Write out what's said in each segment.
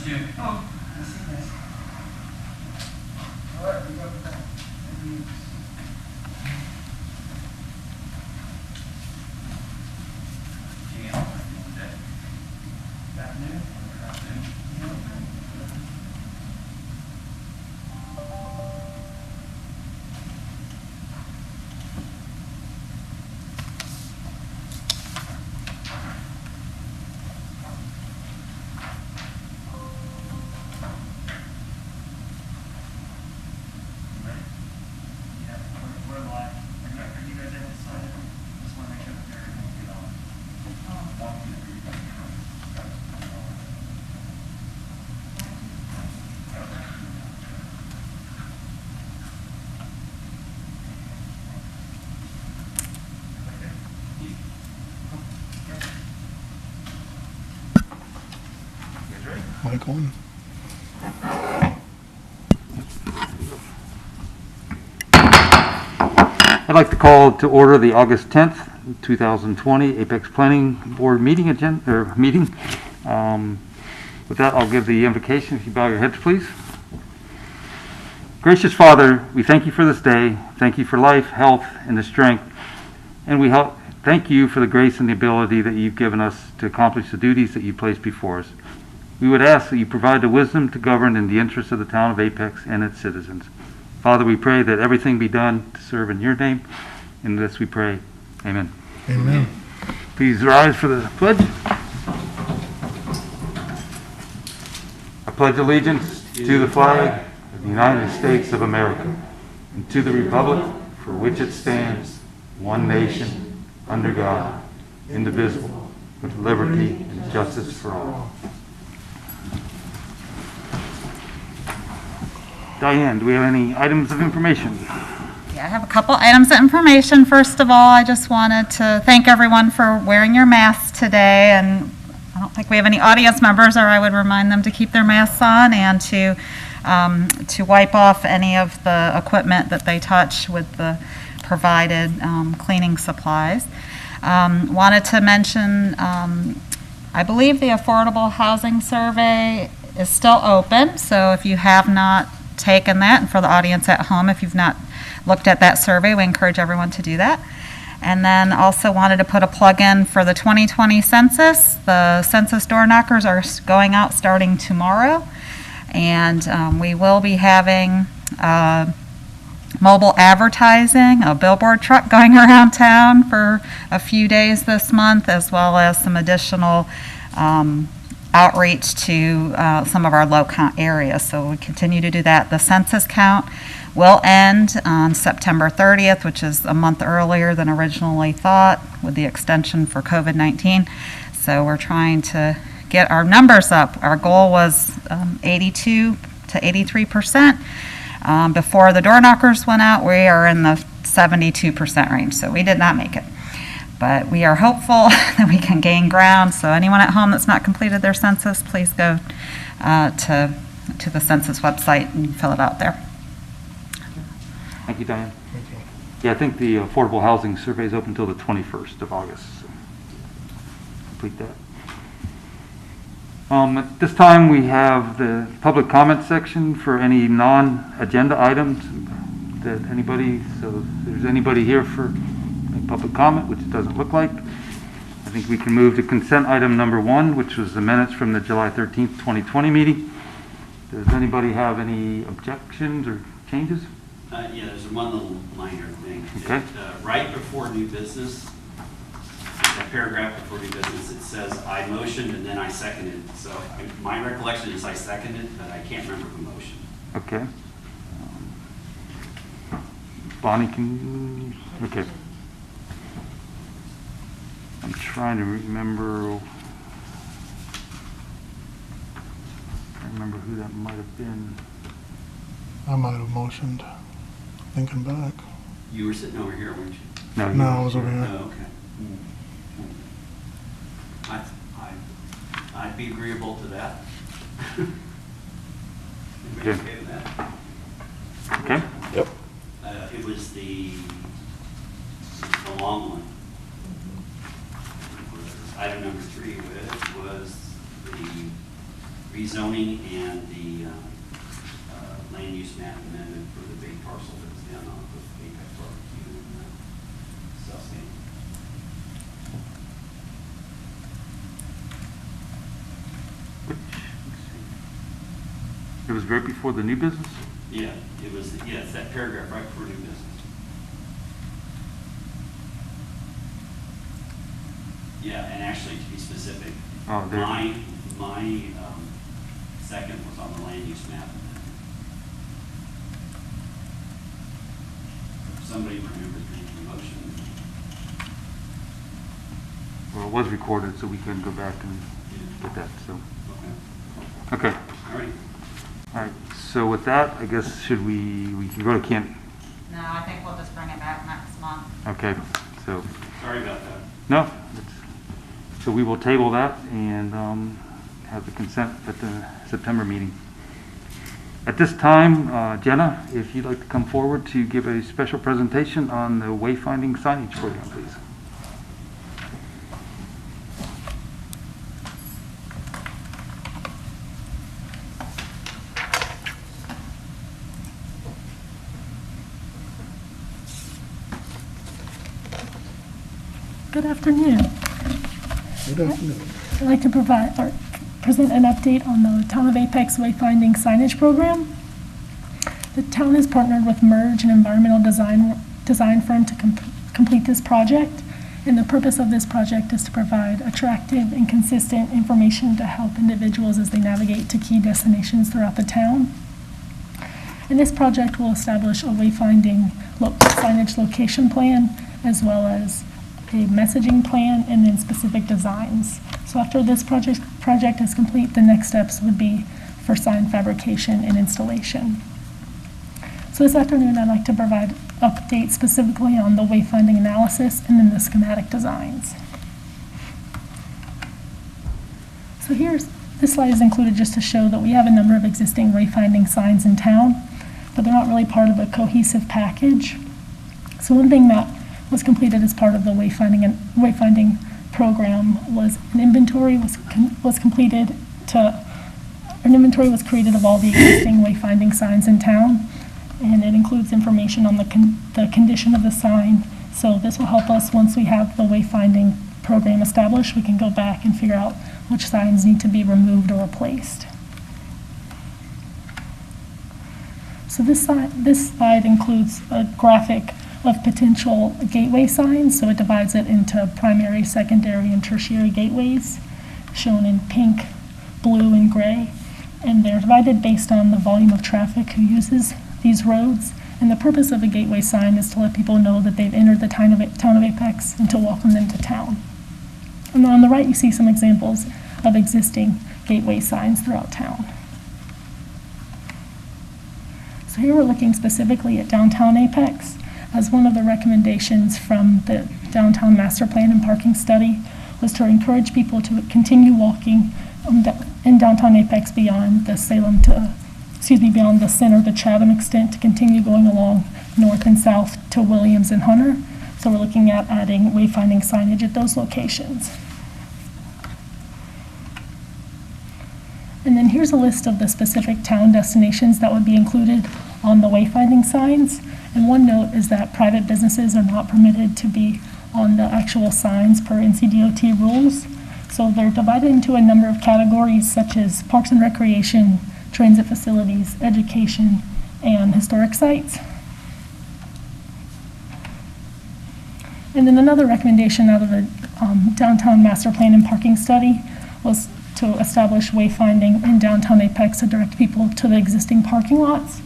Stu. Oh, I see this. All right, we got that. Afternoon. Mic on. I'd like to call to order the August 10th, 2020 Apex Planning Board meeting agenda, meeting. With that, I'll give the invocation. If you bow your heads, please. Gracious Father, we thank you for this day. Thank you for life, health, and the strength. And we thank you for the grace and the ability that you've given us to accomplish the duties that you placed before us. We would ask that you provide the wisdom to govern in the interests of the town of Apex and its citizens. Father, we pray that everything be done to serve in your name. In this we pray. Amen. Amen. Please rise for the pledge. I pledge allegiance to the flag of the United States of America and to the republic for which it stands, one nation, under God, indivisible, with liberty and justice for all. Diane, do we have any items of information? Yeah, I have a couple items of information. First of all, I just wanted to thank everyone for wearing your masks today, and I don't think we have any audience members, or I would remind them to keep their masks on and to wipe off any of the equipment that they touch with the provided cleaning supplies. Wanted to mention, I believe the Affordable Housing Survey is still open, so if you have not taken that, and for the audience at home, if you've not looked at that survey, we encourage everyone to do that. And then also wanted to put a plug in for the 2020 census. The census door knockers are going out starting tomorrow, and we will be having mobile advertising, a billboard truck going around town for a few days this month, as well as some additional outreach to some of our low count areas. So we continue to do that. The census count will end on September 30th, which is a month earlier than originally thought with the extension for COVID-19. So we're trying to get our numbers up. Our goal was 82 to 83%. Before the door knockers went out, we are in the 72% range. So we did not make it. But we are hopeful that we can gain ground. So anyone at home that's not completed their census, please go to the census website and fill it out there. Thank you, Diane. Yeah, I think the Affordable Housing Survey is open until the 21st of August. So complete that. At this time, we have the public comment section for any non-agenda items that anybody, so if there's anybody here for public comment, which it doesn't look like, I think we can move to consent item number 1, which was the minutes from the July 13th, 2020 meeting. Does anybody have any objections or changes? Yeah, there's one little minor thing. Okay. Right before new business, that paragraph before new business, it says I motioned and then I seconded. So my recollection is I seconded, but I can't remember the motion. Okay. Bonnie can, okay. I'm trying to remember who that might have been. I might have motioned. Thinking back. You were sitting over here, weren't you? No, I was over here. Oh, okay. I'd be agreeable to that. Okay. Okay with that? Okay. Yep. It was the long one. Item number 3 was the rezoning and the land use map amendment for the big parcel that was down on the Apex Barbecue and South Stand. It was right before the new business? Yeah, it was, yeah, it's that paragraph right before new business. Yeah, and actually, to be specific, Oh, there. my second was on the land use map. If somebody remembers making a motion. Well, it was recorded, so we couldn't go back and get that, so. Okay. Okay, All right. all right. So with that, I guess we can go to Kent. No, I think we'll just bring it back next month. Okay, so, Sorry about that. no, so we will table that and have the consent at the September meeting. At this time, Jenna, if you'd like to come forward to give a special presentation on the Wayfinding Signage program, please. Good afternoon. Good afternoon. I'd like to present an update on the Town of Apex Wayfinding Signage Program. The town has partnered with Merge, an environmental design firm, to complete this project. And the purpose of this project is to provide attractive and consistent information to help individuals as they navigate to key destinations throughout the town. And this project will establish a wayfinding signage location plan, as well as a messaging plan and then specific designs. So after this project is complete, the next steps would be for sign fabrication and installation. So this afternoon, I'd like to provide updates specifically on the wayfinding analysis and then the schematic designs. So this slide is included just to show that we have a number of existing wayfinding signs in town, but they're not really part of a cohesive package. So one thing that was completed as part of the wayfinding program was an inventory was created of all the existing wayfinding signs in town, and it includes information on the condition of the sign. So this will help us, once we have the wayfinding program established, we can go back and figure out which signs need to be removed or replaced. So this slide includes a graphic of potential gateway signs. So it divides it into primary, secondary, and tertiary gateways, shown in pink, blue, and gray. And they're divided based on the volume of traffic who uses these roads. And the purpose of a gateway sign is to let people know that they've entered the town of Apex and to welcome them to town. And then on the right, you see some examples of existing gateway signs throughout town. So here we're looking specifically at downtown Apex, as one of the recommendations from the downtown master plan and parking study was to encourage people to continue walking in downtown Apex beyond the beyond the center, the Chatham extent, to continue going along north and south to Williams and Hunter. So we're looking at adding wayfinding signage at those locations. And then here's a list of the specific town destinations that would be included on the wayfinding signs. And one note is that private businesses are not permitted to be on the actual signs per NCDOT rules. So they're divided into a number of categories, such as parks and recreation, transit facilities, education, and historic sites. And then another recommendation out of the downtown master plan and parking study was to establish wayfinding in downtown Apex to direct people to the existing parking lots.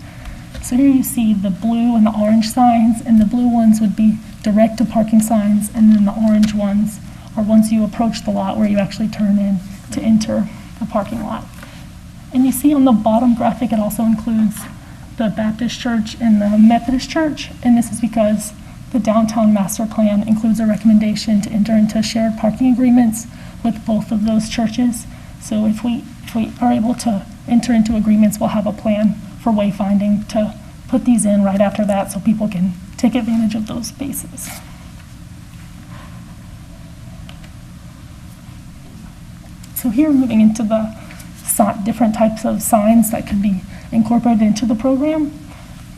So here you see the blue and the orange signs, and the blue ones would be direct to parking signs, and then the orange ones are once you approach the lot where you actually turn in to enter the parking lot. And you see on the bottom graphic, it also includes the Baptist church and the Methodist church, and this is because the downtown master plan includes a recommendation to enter into shared parking agreements with both of those churches. So if we are able to enter into agreements, we'll have a plan for wayfinding to put these in right after that so people can take advantage of those spaces. So here, moving into the different types of signs that could be incorporated into the program.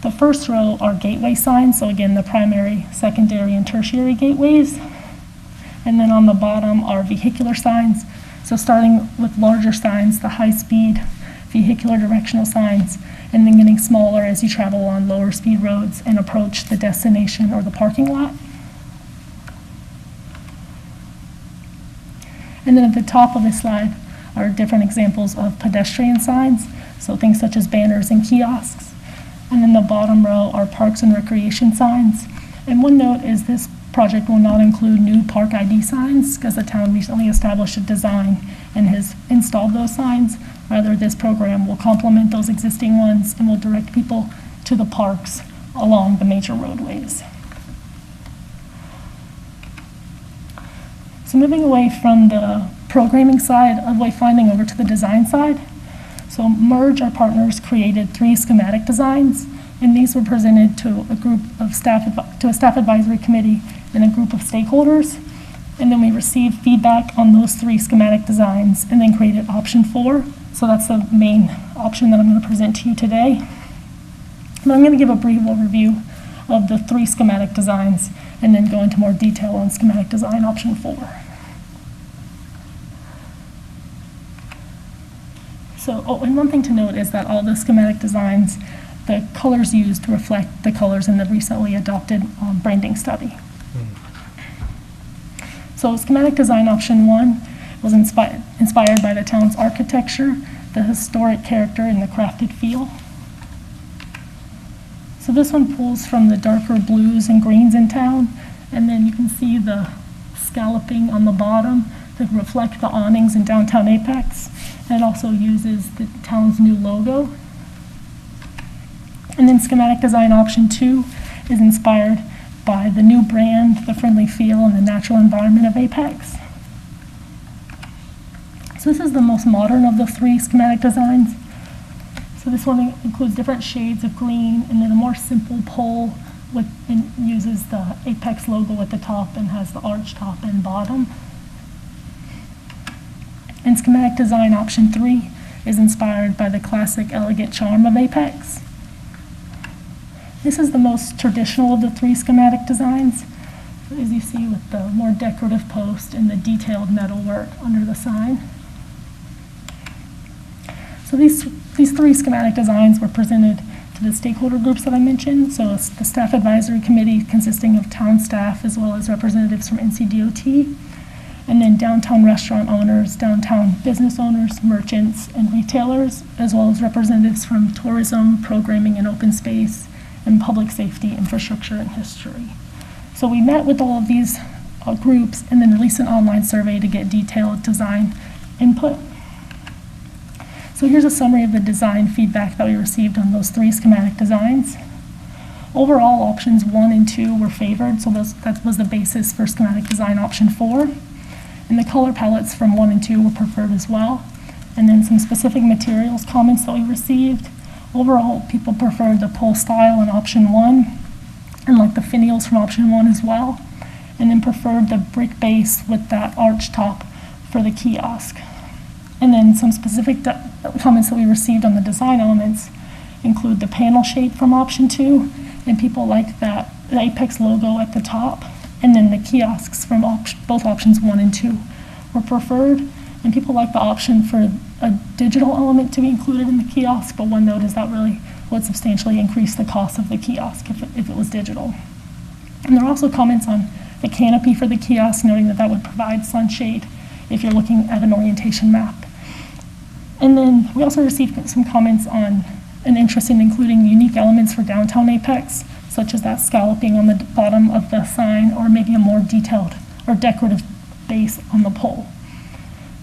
The first row are gateway signs, so again, the primary, secondary, and tertiary gateways. And then on the bottom are vehicular signs. So starting with larger signs, the high-speed vehicular directional signs, and then getting smaller as you travel on lower speed roads and approach the destination or the parking lot. And then at the top of this slide are different examples of pedestrian signs, so things such as banners and kiosks. And in the bottom row are parks and recreation signs. And one note is this project will not include new park ID signs because the town recently established a design and has installed those signs. Rather, this program will complement those existing ones and will direct people to the parks along the major roadways. So moving away from the programming side of wayfinding over to the design side. So Merge, our partners, created 3 schematic designs, and these were presented to a group of staff, to a staff advisory committee and a group of stakeholders. And then we received feedback on those 3 schematic designs and then created option 4. So that's the main option that I'm going to present to you today. But I'm going to give a brief overview of the 3 schematic designs and then go into more detail on schematic design option 4. So, and one thing to note is that all the schematic designs, the colors used reflect the colors in the recently adopted branding study. So schematic design option 1 was inspired by the town's architecture, the historic character, and the crafted feel. So this one pulls from the darker blues and greens in town, and then you can see the scalloping on the bottom that reflect the awnings in downtown Apex. And it also uses the town's new logo. And then schematic design option 2 is inspired by the new brand, the friendly feel, and the natural environment of Apex. So this is the most modern of the 3 schematic designs. So this one includes different shades of green and then a more simple pole and uses the Apex logo at the top and has the arch top and bottom. And schematic design option 3 is inspired by the classic elegant charm of Apex. This is the most traditional of the 3 schematic designs, as you see with the more decorative post and the detailed metalwork under the sign. So these 3 schematic designs were presented to the stakeholder groups that I mentioned. So it's the staff advisory committee consisting of town staff as well as representatives from NCDOT, and then downtown restaurant owners, downtown business owners, merchants, and retailers, as well as representatives from tourism, programming and open space, and public safety, infrastructure, and history. So we met with all of these groups and then released an online survey to get detailed design input. So here's a summary of the design feedback that we received on those 3 schematic designs. Overall, options 1 and 2 were favored, so that was the basis for schematic design option 4. And the color palettes from 1 and 2 were preferred as well. And then some specific materials comments that we received. Overall, people preferred the pole style in option 1 and like the finials from option 1 as well. And then preferred the brick base with that arch top for the kiosk. And then some specific comments that we received on the design elements include the panel shape from option 2, and people like that the Apex logo at the top, and then the kiosks from both options 1 and 2 were preferred, and people like the option for a digital element to be included in the kiosk, but one note is that really would substantially increase the cost of the kiosk if it was digital. And there are also comments on the canopy for the kiosk, noting that would provide sunshade if you're looking at an orientation map. And then we also received some comments on an interest in including unique elements for downtown Apex, such as that scalloping on the bottom of the sign, or maybe a more detailed or decorative base on the pole.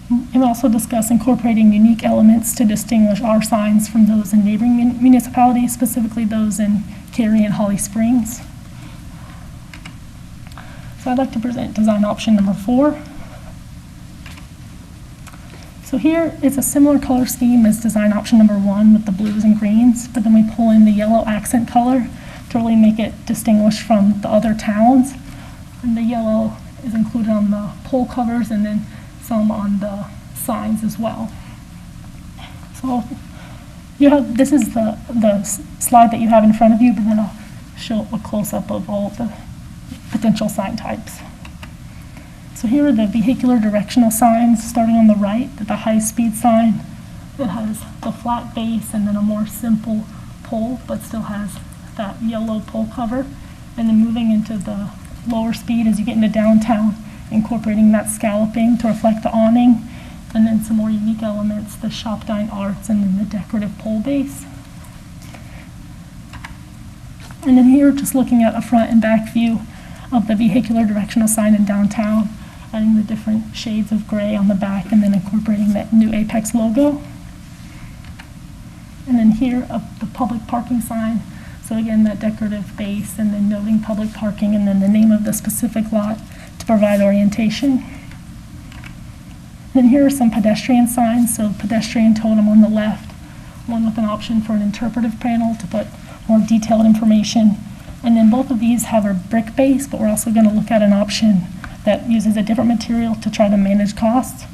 And we also discussed incorporating unique elements to distinguish our signs from those in neighboring municipalities, specifically those in Cary and Holly Springs. So I'd like to present design option number 4. So here it's a similar color scheme as design option number 1 with the blues and greens, but then we pull in the yellow accent color to really make it distinguished from the other towns. And the yellow is included on the pole covers and then some on the signs as well. So you have, this is the slide that you have in front of you, but then I'll show a close-up of all of the potential sign types. So here are the vehicular directional signs, starting on the right, the high-speed sign that has the flat base and then a more simple pole, but still has that yellow pole cover. And then moving into the lower speed as you get into downtown, incorporating that scalloping to reflect the awning, and then some more unique elements, the shop dine arts, and then the decorative pole base. And then here, just looking at a front and back view of the vehicular directional sign in downtown, adding the different shades of gray on the back, and then incorporating that new Apex logo. And then here, the public parking sign. So again, that decorative base, and then noting public parking, and then the name of the specific lot to provide orientation. Then here are some pedestrian signs. So pedestrian totem on the left, one with an option for an interpretive panel to put more detailed information. And then both of these have a brick base, but we're also going to look at an option that uses a different material to try to manage costs.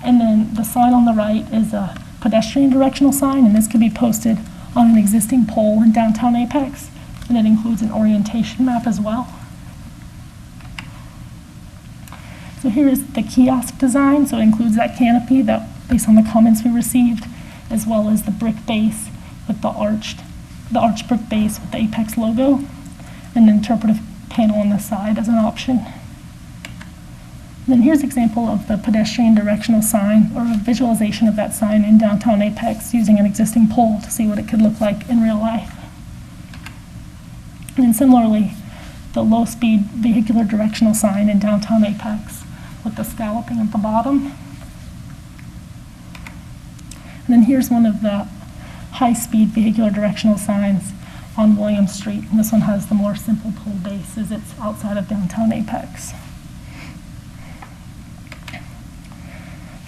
And then the sign on the right is a pedestrian directional sign, and this could be posted on an existing pole in downtown Apex, and it includes an orientation map as well. So here is the kiosk design, so it includes that canopy that, based on the comments we received, as well as the brick base with the arched brick base with the Apex logo, and an interpretive panel on the side as an option. And then here's an example of the pedestrian directional sign, or a visualization of that sign in downtown Apex using an existing pole to see what it could look like in real life. And then similarly, the low-speed vehicular directional sign in downtown Apex with the scalloping at the bottom. And then here's one of the high-speed vehicular directional signs on William Street. And this one has the more simple pole base as it's outside of downtown Apex.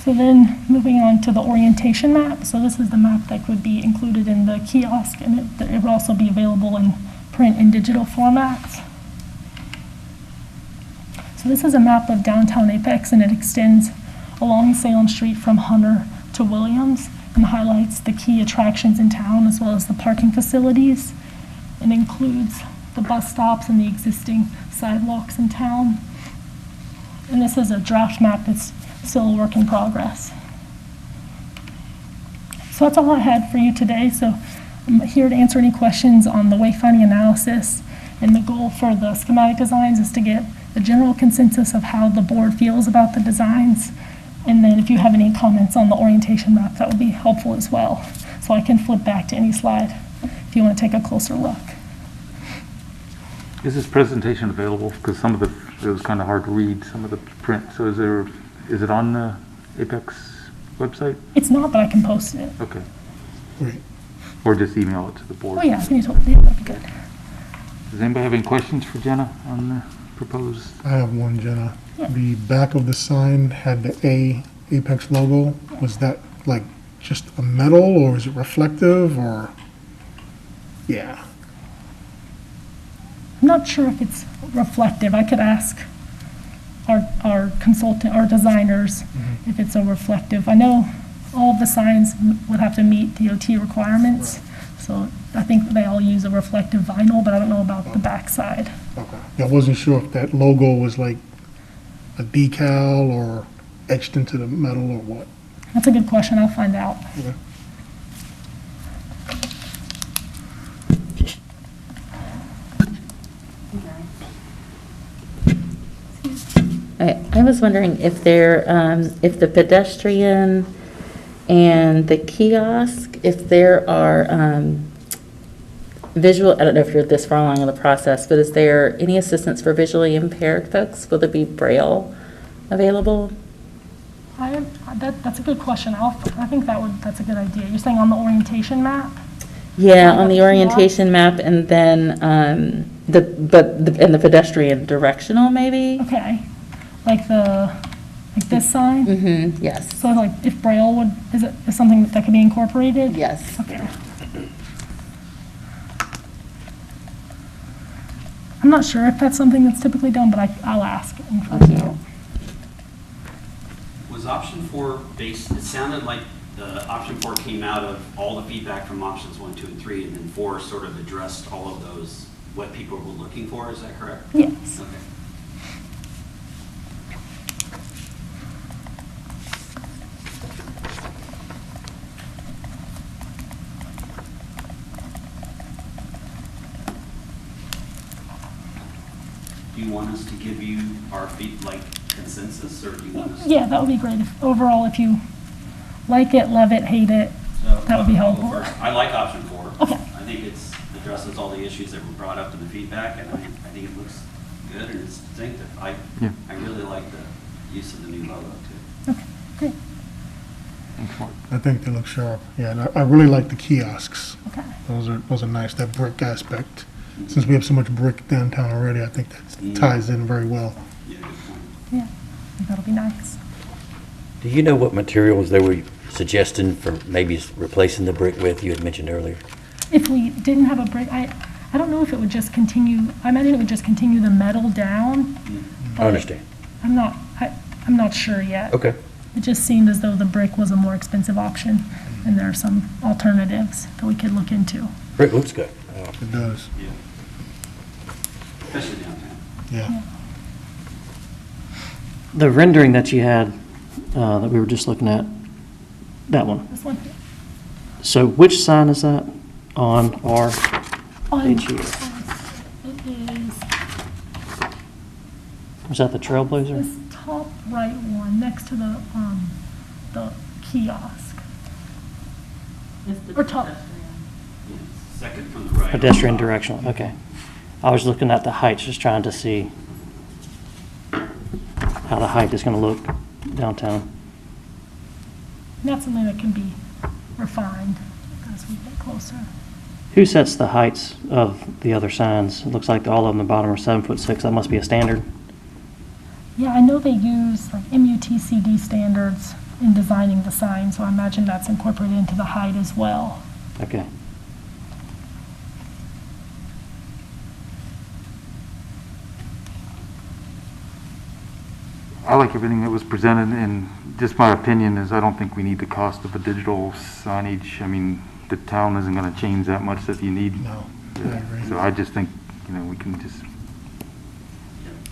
So then moving on to the orientation map. So this is the map that would be included in the kiosk, and it would also be available in print and digital formats. So this is a map of downtown Apex, and it extends along Salem Street from Hunter to Williams and highlights the key attractions in town as well as the parking facilities. It includes the bus stops and the existing sidewalks in town. And this is a draft map that's still a work in progress. So that's all I had for you today. So I'm here to answer any questions on the wayfinding analysis. And the goal for the schematic designs is to get a general consensus of how the board feels about the designs. And then if you have any comments on the orientation map, that would be helpful as well. So I can flip back to any slide if you want to take a closer look. Is this presentation available? Because some of it was kind of hard to read, some of the print. So is it on the Apex website? It's not, but I can post it. Okay. Great. Or just email it to the board. Oh yeah, can you totally, yeah, that'd be good. Does anybody have any questions for Jenna on the proposed? I have one, Jenna. Yeah. The back of the sign had the Apex logo. Was that like just a metal, or is it reflective, or? Yeah. I'm not sure if it's reflective. I could ask our consultant, our designers, if it's a reflective. I know all of the signs would have to meet DOT requirements, so I think they all use a reflective vinyl, but I don't know about the back side. Okay. I wasn't sure if that logo was like a decal or etched into the metal or what. That's a good question. I'll find out. Okay. I was wondering if if the pedestrian and the kiosk, if there are visual, I don't know if you're this far along in the process, but is there any assistance for visually impaired folks? Will there be Braille available? That's a good question. I think that's a good idea. You're saying on the orientation map? Yeah, on the orientation map, and then the pedestrian directional maybe? Okay. Like this sign? Mm-hmm, yes. So like if Braille is something that could be incorporated? Yes. Okay. I'm not sure if that's something that's typically done, but I'll ask and find out. Was option 4 based, it sounded like the option 4 came out of all the feedback from options 1, 2, and 3, and then 4 sort of addressed all of those, what people were looking for, is that correct? Yes. Okay. Do you want us to give you our consensus, or do you want us? Yeah, that would be great. Overall, if you like it, love it, hate it, that would be I'll go helpful. first. I like option 4. Okay. I think it addresses all the issues that were brought up in the feedback, and I think it looks good and it's distinctive. I really like the use of the new logo too. Okay, great. I think they look sharp. Yeah, and I really like the kiosks. Okay. Those are nice, that brick aspect. Since we have so much brick downtown already, I think that ties in very well. Yeah, good point. Yeah, I think that'll be nice. Do you know what materials they were suggesting for maybe replacing the brick with, you had mentioned earlier? If we didn't have a brick, I don't know if it would just continue, I imagine it would just continue the metal down. I understand. I'm not sure yet. Okay. It just seemed as though the brick was a more expensive option, and there are some alternatives that we could look into. Brick looks good. It does. Yeah. Especially downtown. Yeah. The rendering that you had, that we were just looking at, that one. This one? So which sign is that on our On- HU? It is Was that the Trailblazer? this top right one, next to the kiosk. Or top, Yeah. Second from the right. Pedestrian directional, okay. I was looking at the heights, just trying to see how the height is going to look downtown. that's something that can be refined as we get closer. Who sets the heights of the other signs? It looks like all of them, the bottom are 7'6". That must be a standard. Yeah, I know they use like MUTCD standards in designing the sign, so I imagine that's incorporated into the height as well. Okay. I like everything that was presented, and just my opinion is I don't think we need the cost of a digital signage. I mean, the town isn't gonna change that much that you need. No, I agree. So I just think, we can just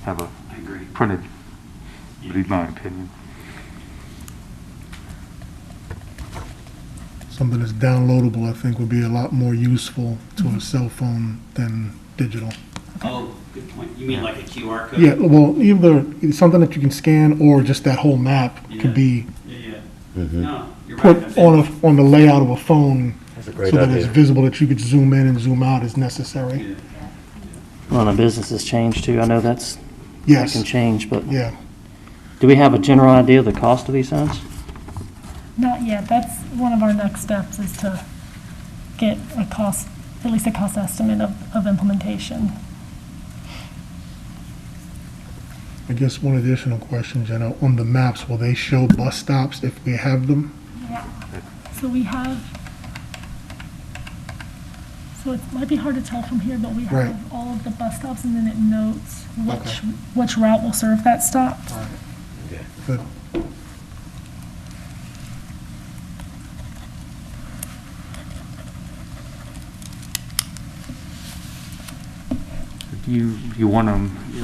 have a I agree. printed, would be my opinion. Something that's downloadable, I think, would be a lot more useful to a cell phone than digital. Oh, good point. You mean like a QR code? Yeah, well, either something that you can scan or just that whole map Yeah. could be Yeah. Mhm. No, you're right. put on the layout of a phone That's a so great that it's idea. visible, that you could zoom in and zoom out as necessary. Yeah. Well, and the business has changed too. I know that Yes, can change, but yeah. do we have a general idea of the cost of these signs? Not yet, that's one of our next steps, is to get a cost, at least a cost estimate of implementation. I guess one additional question, Jenna, on the maps, will they show bus stops if we have them? So we have, so it might be hard to tell from here, but we Right. have all of the bus stops, and then it notes which route will serve that stop. Okay. Good. Do you want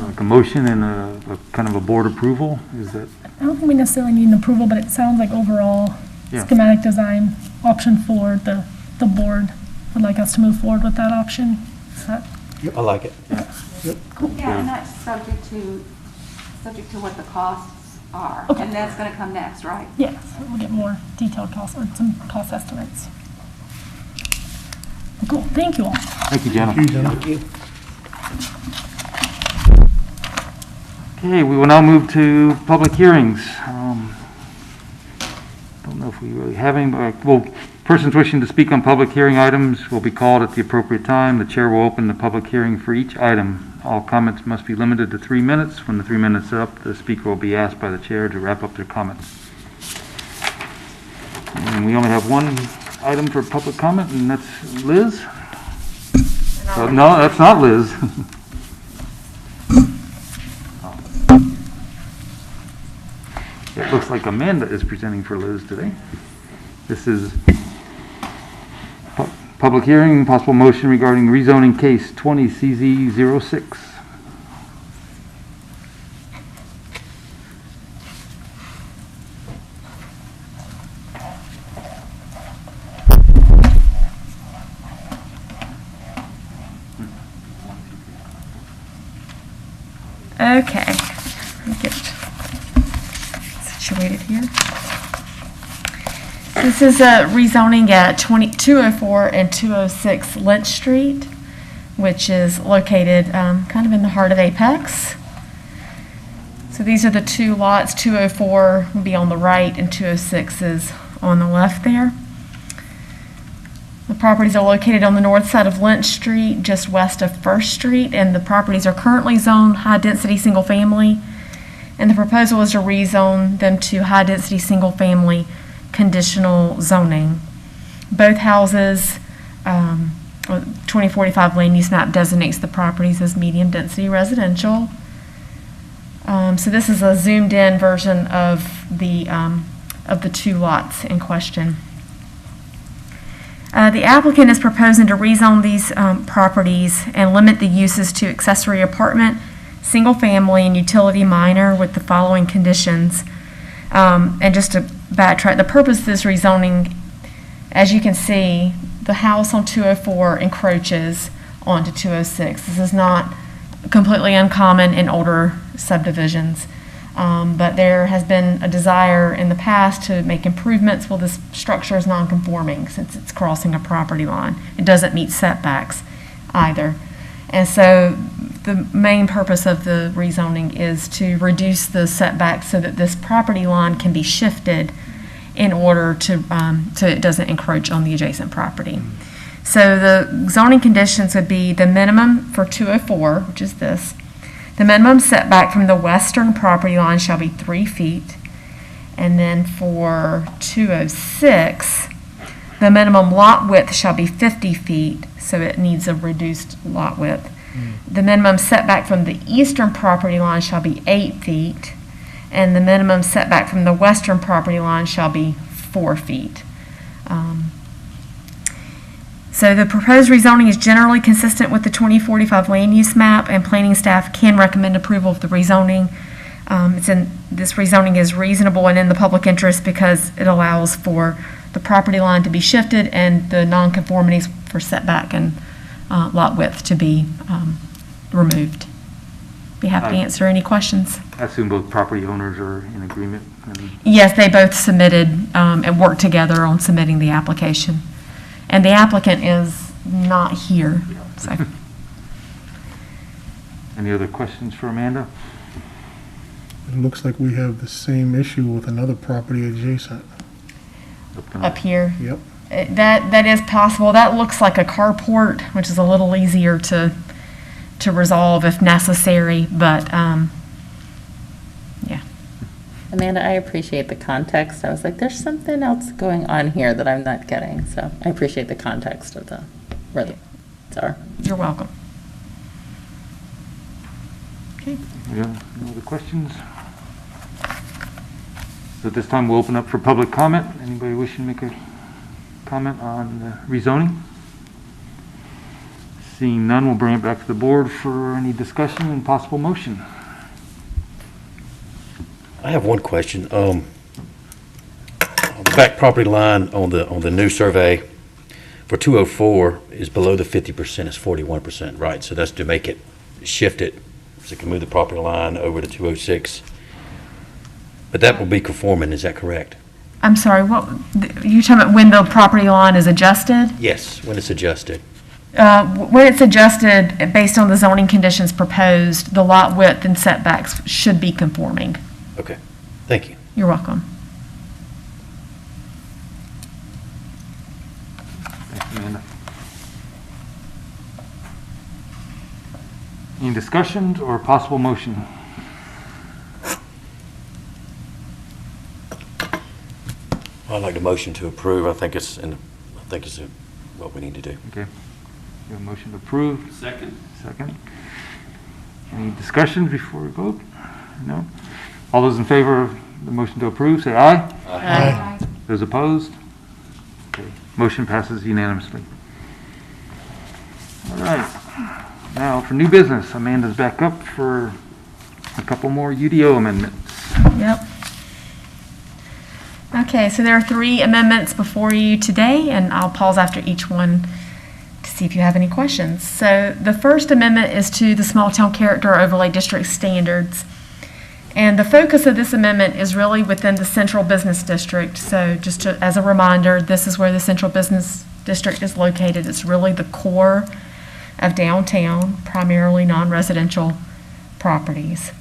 like a motion and a kind of a board approval? Is that, I don't think we necessarily need an approval, but it sounds like overall Yeah. schematic design, option 4, the board would like us to move forward with that option. Is that I like it. Yeah, and that's subject to what the costs are. Okay. And that's gonna come next, right? Yes, we'll get more detailed costs, or some cost estimates. Cool, thank you all. thank you, Jenna. Thank you, Jenna. Thank you. Okay, we will now move to public hearings. Don't know if we really have any, but, well, persons wishing to speak on public hearing items will be called at the appropriate time. The chair will open the public hearing for each item. All comments must be limited to 3 minutes. When the 3 minutes are up, the speaker will be asked by the chair to wrap up their comments. And we only have one item for public comment, and that's Liz? No, that's not Liz. It looks like Amanda is presenting for Liz today. This is public hearing, possible motion regarding rezoning case 20 CZ06. Okay, let me get situated here. This is a rezoning at 204 and 206 Lynch Street, which is located kind of in the heart of Apex. So these are the two lots. 204 will be on the right and 206 is on the left there. The properties are located on the north side of Lynch Street, just west of First Street, and the properties are currently zoned high-density single-family, and the proposal is to rezone them to high-density single-family conditional zoning. Both houses, 2045 land use map designates the properties as medium-density residential. So this is a zoomed-in version of the two lots in question. The applicant is proposing to rezone these properties and limit the uses to accessory apartment, single family, and utility minor with the following conditions. And just to backtrack, the purpose of this rezoning, as you can see, the house on 204 encroaches onto 206. This is not completely uncommon in older subdivisions. But there has been a desire in the past to make improvements. Well, this structure is non-conforming since it's crossing a property line. It doesn't meet setbacks either. And so the main purpose of the rezoning is to reduce the setbacks so that this property line can be shifted in order to so it doesn't encroach on the adjacent property. So the zoning conditions would be the minimum for 204, which is this. The minimum setback from the western property line shall be 3 feet. And then for 206, the minimum lot width shall be 50 feet, so it needs a reduced lot width. The minimum setback from the eastern property line shall be 8 feet, and the minimum setback from the western property line shall be 4 feet. So the proposed rezoning is generally consistent with the 2045 land use map, and planning staff can recommend approval of the rezoning. This rezoning is reasonable and in the public interest because it allows for the property line to be shifted and the nonconformities for setback and lot width to be removed. Be happy to answer any questions. I assume both property owners are in agreement? Yes, they both submitted and worked together on submitting the application. And the applicant is not here. So. Any other questions for Amanda? It looks like we have the same issue with another property adjacent. Up here. Yep. That is possible. That looks like a carport, which is a little easier to resolve if necessary, but yeah. Amanda, I appreciate the context. I was like, there's something else going on here that I'm not getting. So I appreciate the context of where the are. You're welcome. Okay. Yeah, no other questions? So at this time, we'll open up for public comment. Anybody wishing to make a comment on the rezoning? Seeing none, we'll bring it back to the board for any discussion and possible motion. I have one question. On the back property line on the new survey for 204 is below the 50%, it's 41%, right? So that's to make it shift it so it can move the property line over to 206. But that will be conforming, is that correct? I'm sorry, what, you're talking about when the property line is adjusted? Yes, when it's adjusted. When it's adjusted, based on the zoning conditions proposed, the lot width and setbacks should be conforming. Okay, thank you. You're welcome. Thanks, Amanda. Any discussions or possible motion? I'd like a motion to approve. I think it's what we need to do. Okay. You have a motion to approve? Second. Second. Any discussions before we vote? No? All those in favor of the motion to approve, say aye. Aye. Those opposed? Okay, motion passes unanimously. All right, now for new business, Amanda's back up for a couple more UDO amendments. Yep. Okay, so there are 3 amendments before you today, and I'll pause after each one to see if you have any questions. So the first amendment is to the Small Town Character Overlay District standards. And the focus of this amendment is really within the Central Business District. So just as a reminder, this is where the Central Business District is located. It's really the core of downtown, primarily non-residential properties.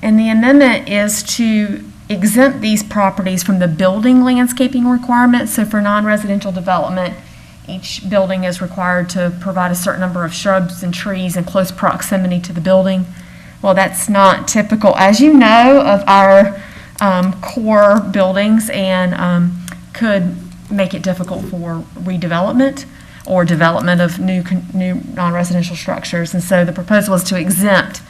And the amendment is to exempt these properties from the building landscaping requirements. So for non-residential development, each building is required to provide a certain number of shrubs and trees in close proximity to the building. Well, that's not typical, as you know, of our core buildings, and could make it difficult for redevelopment or development of new non-residential structures. And so the proposal is to exempt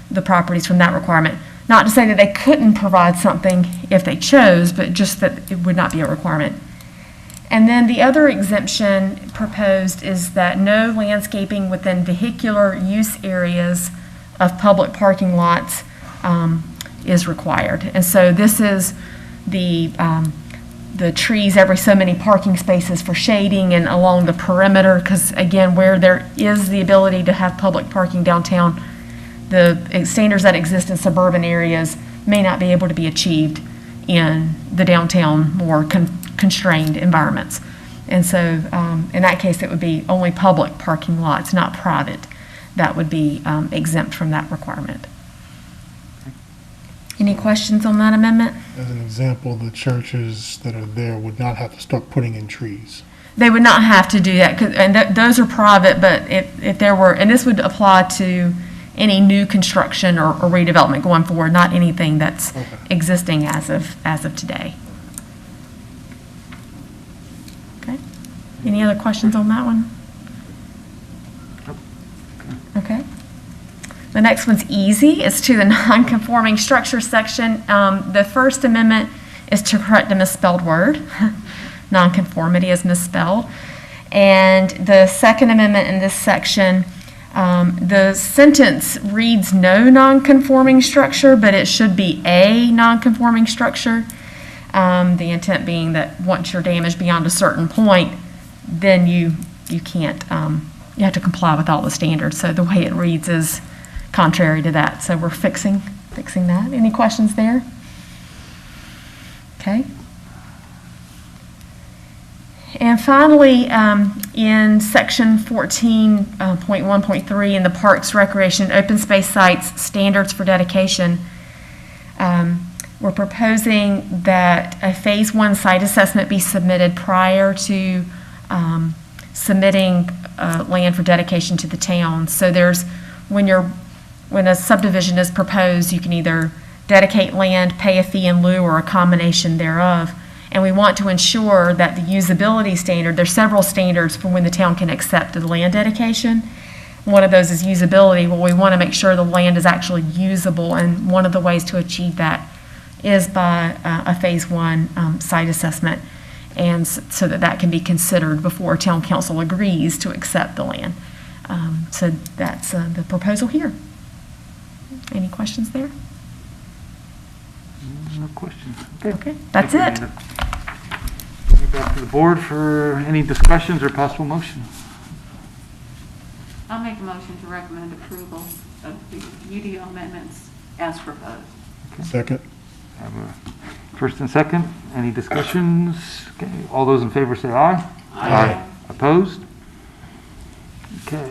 the properties from that requirement. Not to say that they couldn't provide something if they chose, but just that it would not be a requirement. And then the other exemption proposed is that no landscaping within vehicular use areas of public parking lots is required. And so this is the trees every so many parking spaces for shading and along the perimeter, because again, where there is the ability to have public parking downtown, the standards that exist in suburban areas may not be able to be achieved in the downtown more constrained environments. And so in that case, it would be only public parking lots, not private, that would be exempt from that requirement. Any questions on that amendment? As an example, the churches that are there would not have to start putting in trees. They would not have to do that, and those are private, but if there were, and this would apply to any new construction or redevelopment going forward, not anything that's existing as of today. Okay. Any other questions on that one? Okay. The next one's easy. It's to the non-conforming structure section. The First Amendment is to correct a misspelled word. Non-conformity is misspelled. And the Second Amendment in this section, the sentence reads no non-conforming structure, but it should be a non-conforming structure. The intent being that once you're damaged beyond a certain point, then you can't, you have to comply with all the standards. So the way it reads is contrary to that. So we're fixing that. Any questions there? Okay. And finally, in section 14.1.3 in the Parks, Recreation, Open Space Sites Standards for Dedication, we're proposing that a Phase 1 site assessment be submitted prior to submitting land for dedication to the town. So when a subdivision is proposed, you can either dedicate land, pay a fee in lieu, or a combination thereof. And we want to ensure that the usability standard, there's several standards for when the town can accept the land dedication. One of those is usability. Well, we want to make sure the land is actually usable, and one of the ways to achieve that is by a Phase 1 site assessment, and so that can be considered before town council agrees to accept the land. So that's the proposal here. Any questions there? No questions. Okay, that's it. Back to the board for any discussions or possible motion. I'll make a motion to recommend approval of the UDO amendments as proposed. Second. Have a first and second. Any discussions? Okay. All those in favor say aye. Aye. Opposed? Okay.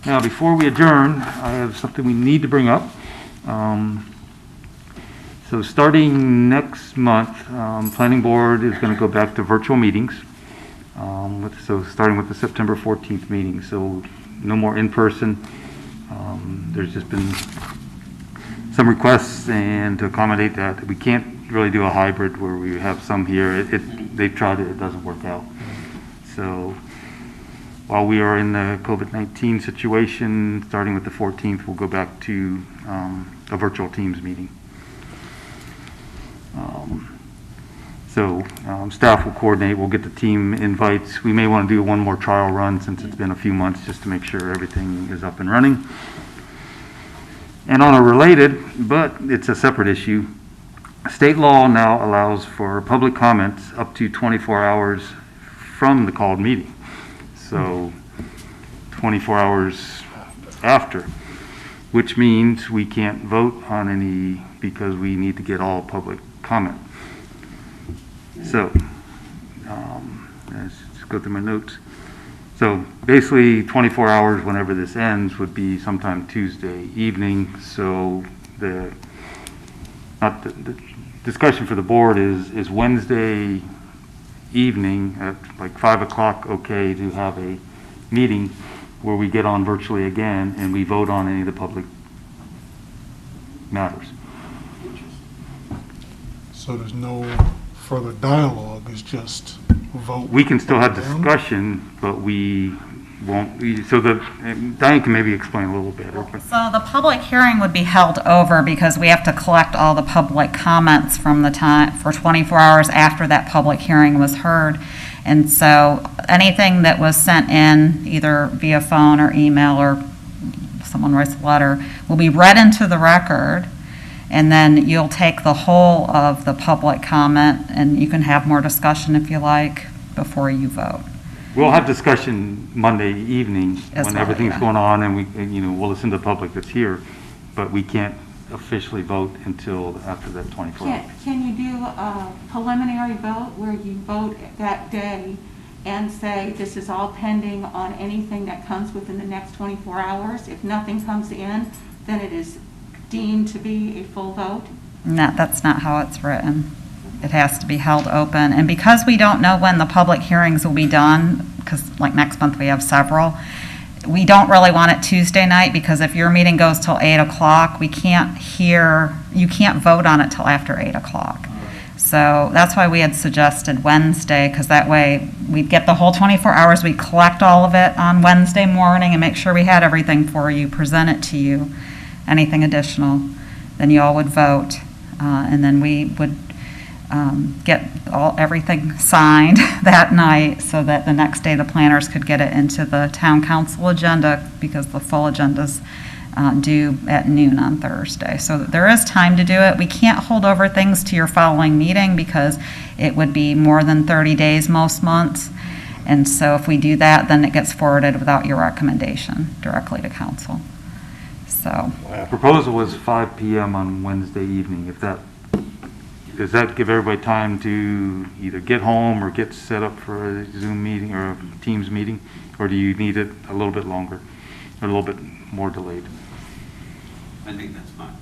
Now, before we adjourn, I have something we need to bring up. So starting next month, Planning Board is going to go back to virtual meetings. So starting with the September 14th meeting, so no more in-person. There's just been some requests, and to accommodate that, we can't really do a hybrid where we have some here. They've tried it, it doesn't work out. So while we are in the COVID-19 situation, starting with the 14th, we'll go back to a virtual Teams meeting. So staff will coordinate, we'll get the team invites. We may want to do one more trial run since it's been a few months, just to make sure everything is up and running. And on a related, but it's a separate issue, state law now allows for public comments up to 24 hours from the called meeting. So 24 hours after, which means we can't vote on any because we need to get all public comment. So, let's just go through my notes. So basically 24 hours whenever this ends would be sometime Tuesday evening. So the discussion for the board is Wednesday evening at like 5 o'clock okay to have a meeting where we get on virtually again and we vote on any of the public matters. So there's no further dialogue, it's just vote. We can still have discussion, but we won't, Diane can maybe explain a little bit. So the public hearing would be held over because we have to collect all the public comments from the time, for 24 hours after that public hearing was heard. And so anything that was sent in, either via phone or email or someone writes a letter, will be read into the record. And then you'll take the whole of the public comment and you can have more discussion if you like before you vote. We'll have discussion Monday evening As when well, everything's yeah. going on and we'll listen to the public that's here, but we can't officially vote until after that 24 hours. Can you do a preliminary vote where you vote that day and say this is all pending on anything that comes within the next 24 hours? If nothing comes in, then it is deemed to be a full vote? No, that's not how it's written. It has to be held open. And because we don't know when the public hearings will be done, because like next month we have several, we don't really want it Tuesday night because if your meeting goes till 8 o'clock, you can't vote on it till after 8 o'clock. So that's why we had suggested Wednesday, because that way we'd get the whole 24 hours, we'd collect all of it on Wednesday morning and make sure we had everything for you, present it to you. Anything additional, then you all would vote, and then we would get everything signed that night so that the next day the planners could get it into the town council agenda because the full agenda's due at noon on Thursday. So there is time to do it. We can't hold over things to your following meeting because it would be more than 30 days most months. And so if we do that, then it gets forwarded without your recommendation directly to council. So. Proposal was 5 p.m. on Wednesday evening. Does that give everybody time to either get home or get set up for a Zoom meeting or a Teams meeting? Or do you need it a little bit longer, or a little bit more delayed? I think that's fine.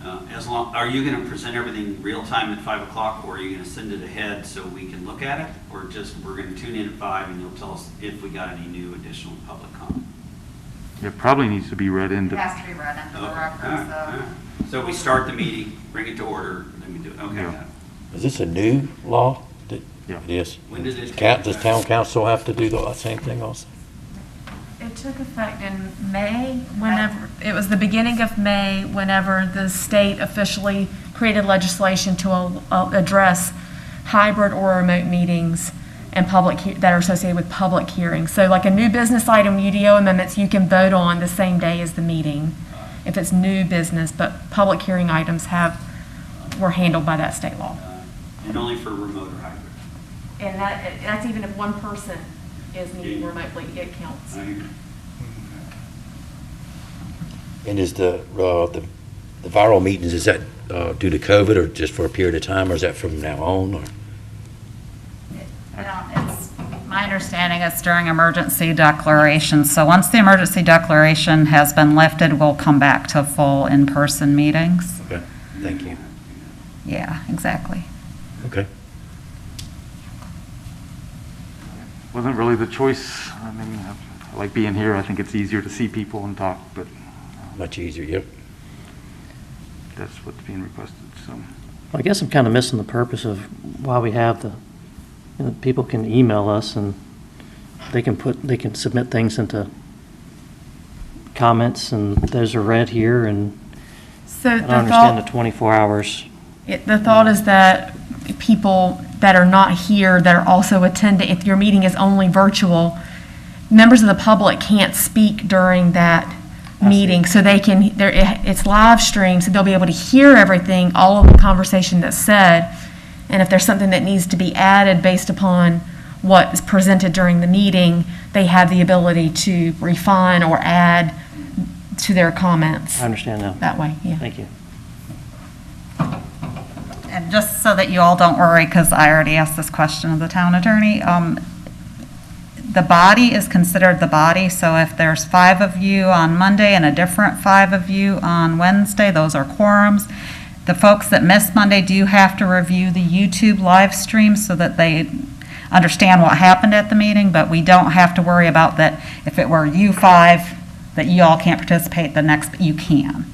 Are you going to present everything real time at 5 o'clock, or are you going to send it ahead so we can look at it? Or just we're going to tune in at 5 and you'll tell us if we got any new additional public comment? It probably needs to be read into. It has to be read into the record, so. So we start the meeting, bring it to order, then we do it. Okay. Yeah. Is this a new law? Yeah. It is. When did it? Does town council have to do the same thing also? It took effect in May, whenever, it was the beginning of May, whenever the state officially created legislation to address hybrid or remote meetings and that are associated with public hearings. So like a new business item, UDO amendments, you can vote on the same day as the meeting if it's new business, but public hearing items were handled by that state law. And only for remote or hybrid. And that's even if one person is meeting remotely, it counts. And is the viral meetings, is that due to COVID or just for a period of time, or is that from now on? Or? It's my understanding it's during emergency declaration. So once the emergency declaration has been lifted, we'll come back to full in-person meetings. Okay, thank you. Yeah, exactly. Okay. Wasn't really the choice. I mean, I like being here. I think it's easier to see people and talk, but Much easier, yep. that's what's being requested, so. Well, I guess I'm kind of missing the purpose of why we have people can email us and they can submit things into comments and those are read here, and So I don't understand the 24 hours. The thought is that people that are not here that are also attending, if your meeting is only virtual, members of the public can't speak during that meeting, so they can, it's live streamed, so they'll be able to hear everything, all of the conversation that's said, and if there's something that needs to be added based upon what is presented during the meeting, they have the ability to refine or add to their comments I understand now. that way, yeah. Thank you. And just so that you all don't worry, because I already asked this question of the town attorney, the body is considered the body, so if there's 5 of you on Monday and a different 5 of you on Wednesday, those are quorums. The folks that missed Monday do have to review the YouTube live stream so that they understand what happened at the meeting, but we don't have to worry about that if it were you 5, that you all can't participate the next, you can.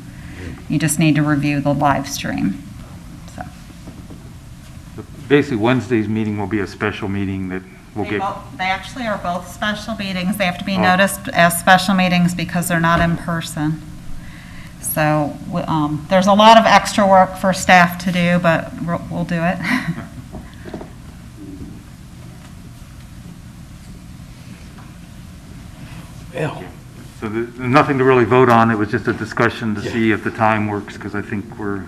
You just need to review the live stream. So. Basically, Wednesday's meeting will be a special meeting that we'll get. They actually are both special meetings. They have to be noticed as special meetings because they're not in person. So there's a lot of extra work for staff to do, but we'll do it. Yeah. So there's nothing to really vote on. It was just a discussion to see if the time works, because I think we're,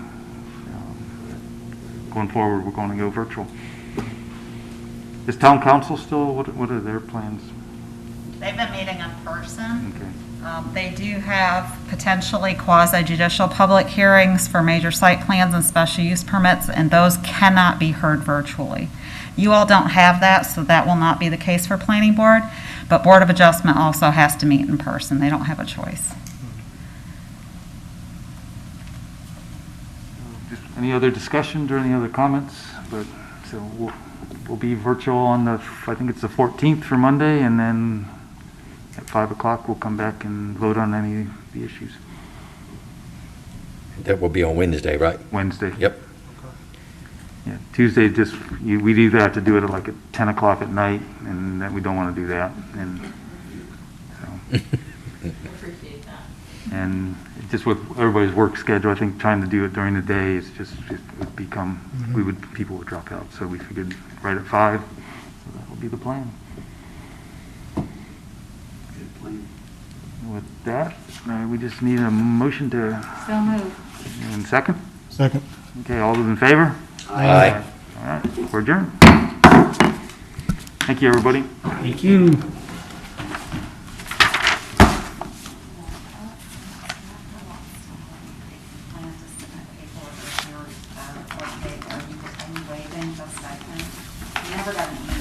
going forward, we're going to go virtual. Is town council still, what are their plans? They've been meeting in person. Okay. They do have potentially quasi-judicial public hearings for major site plans and special use permits, and those cannot be heard virtually. You all don't have that, so that will not be the case for planning board, but Board of Adjustment also has to meet in person. They don't have a choice. Just any other discussions or any other comments? But so we'll be virtual on the, I think it's the 14th for Monday, and then at 5 o'clock we'll come back and vote on any of the issues. That will be on Wednesday, right? Wednesday. Yep. Yeah, Tuesday, just, we'd either have to do it at like at 10 o'clock at night, and then we don't want to do that, and so. Appreciate that. And just with everybody's work schedule, I think trying to do it during the day is just it would become, people would drop out, so we figured right at 5, so that will be the plan. Good plan. With that, we just need a motion to, So moved. and second? Second. Okay, all those in favor? Aye. All right, we're adjourned. Thank you, everybody. Thank you.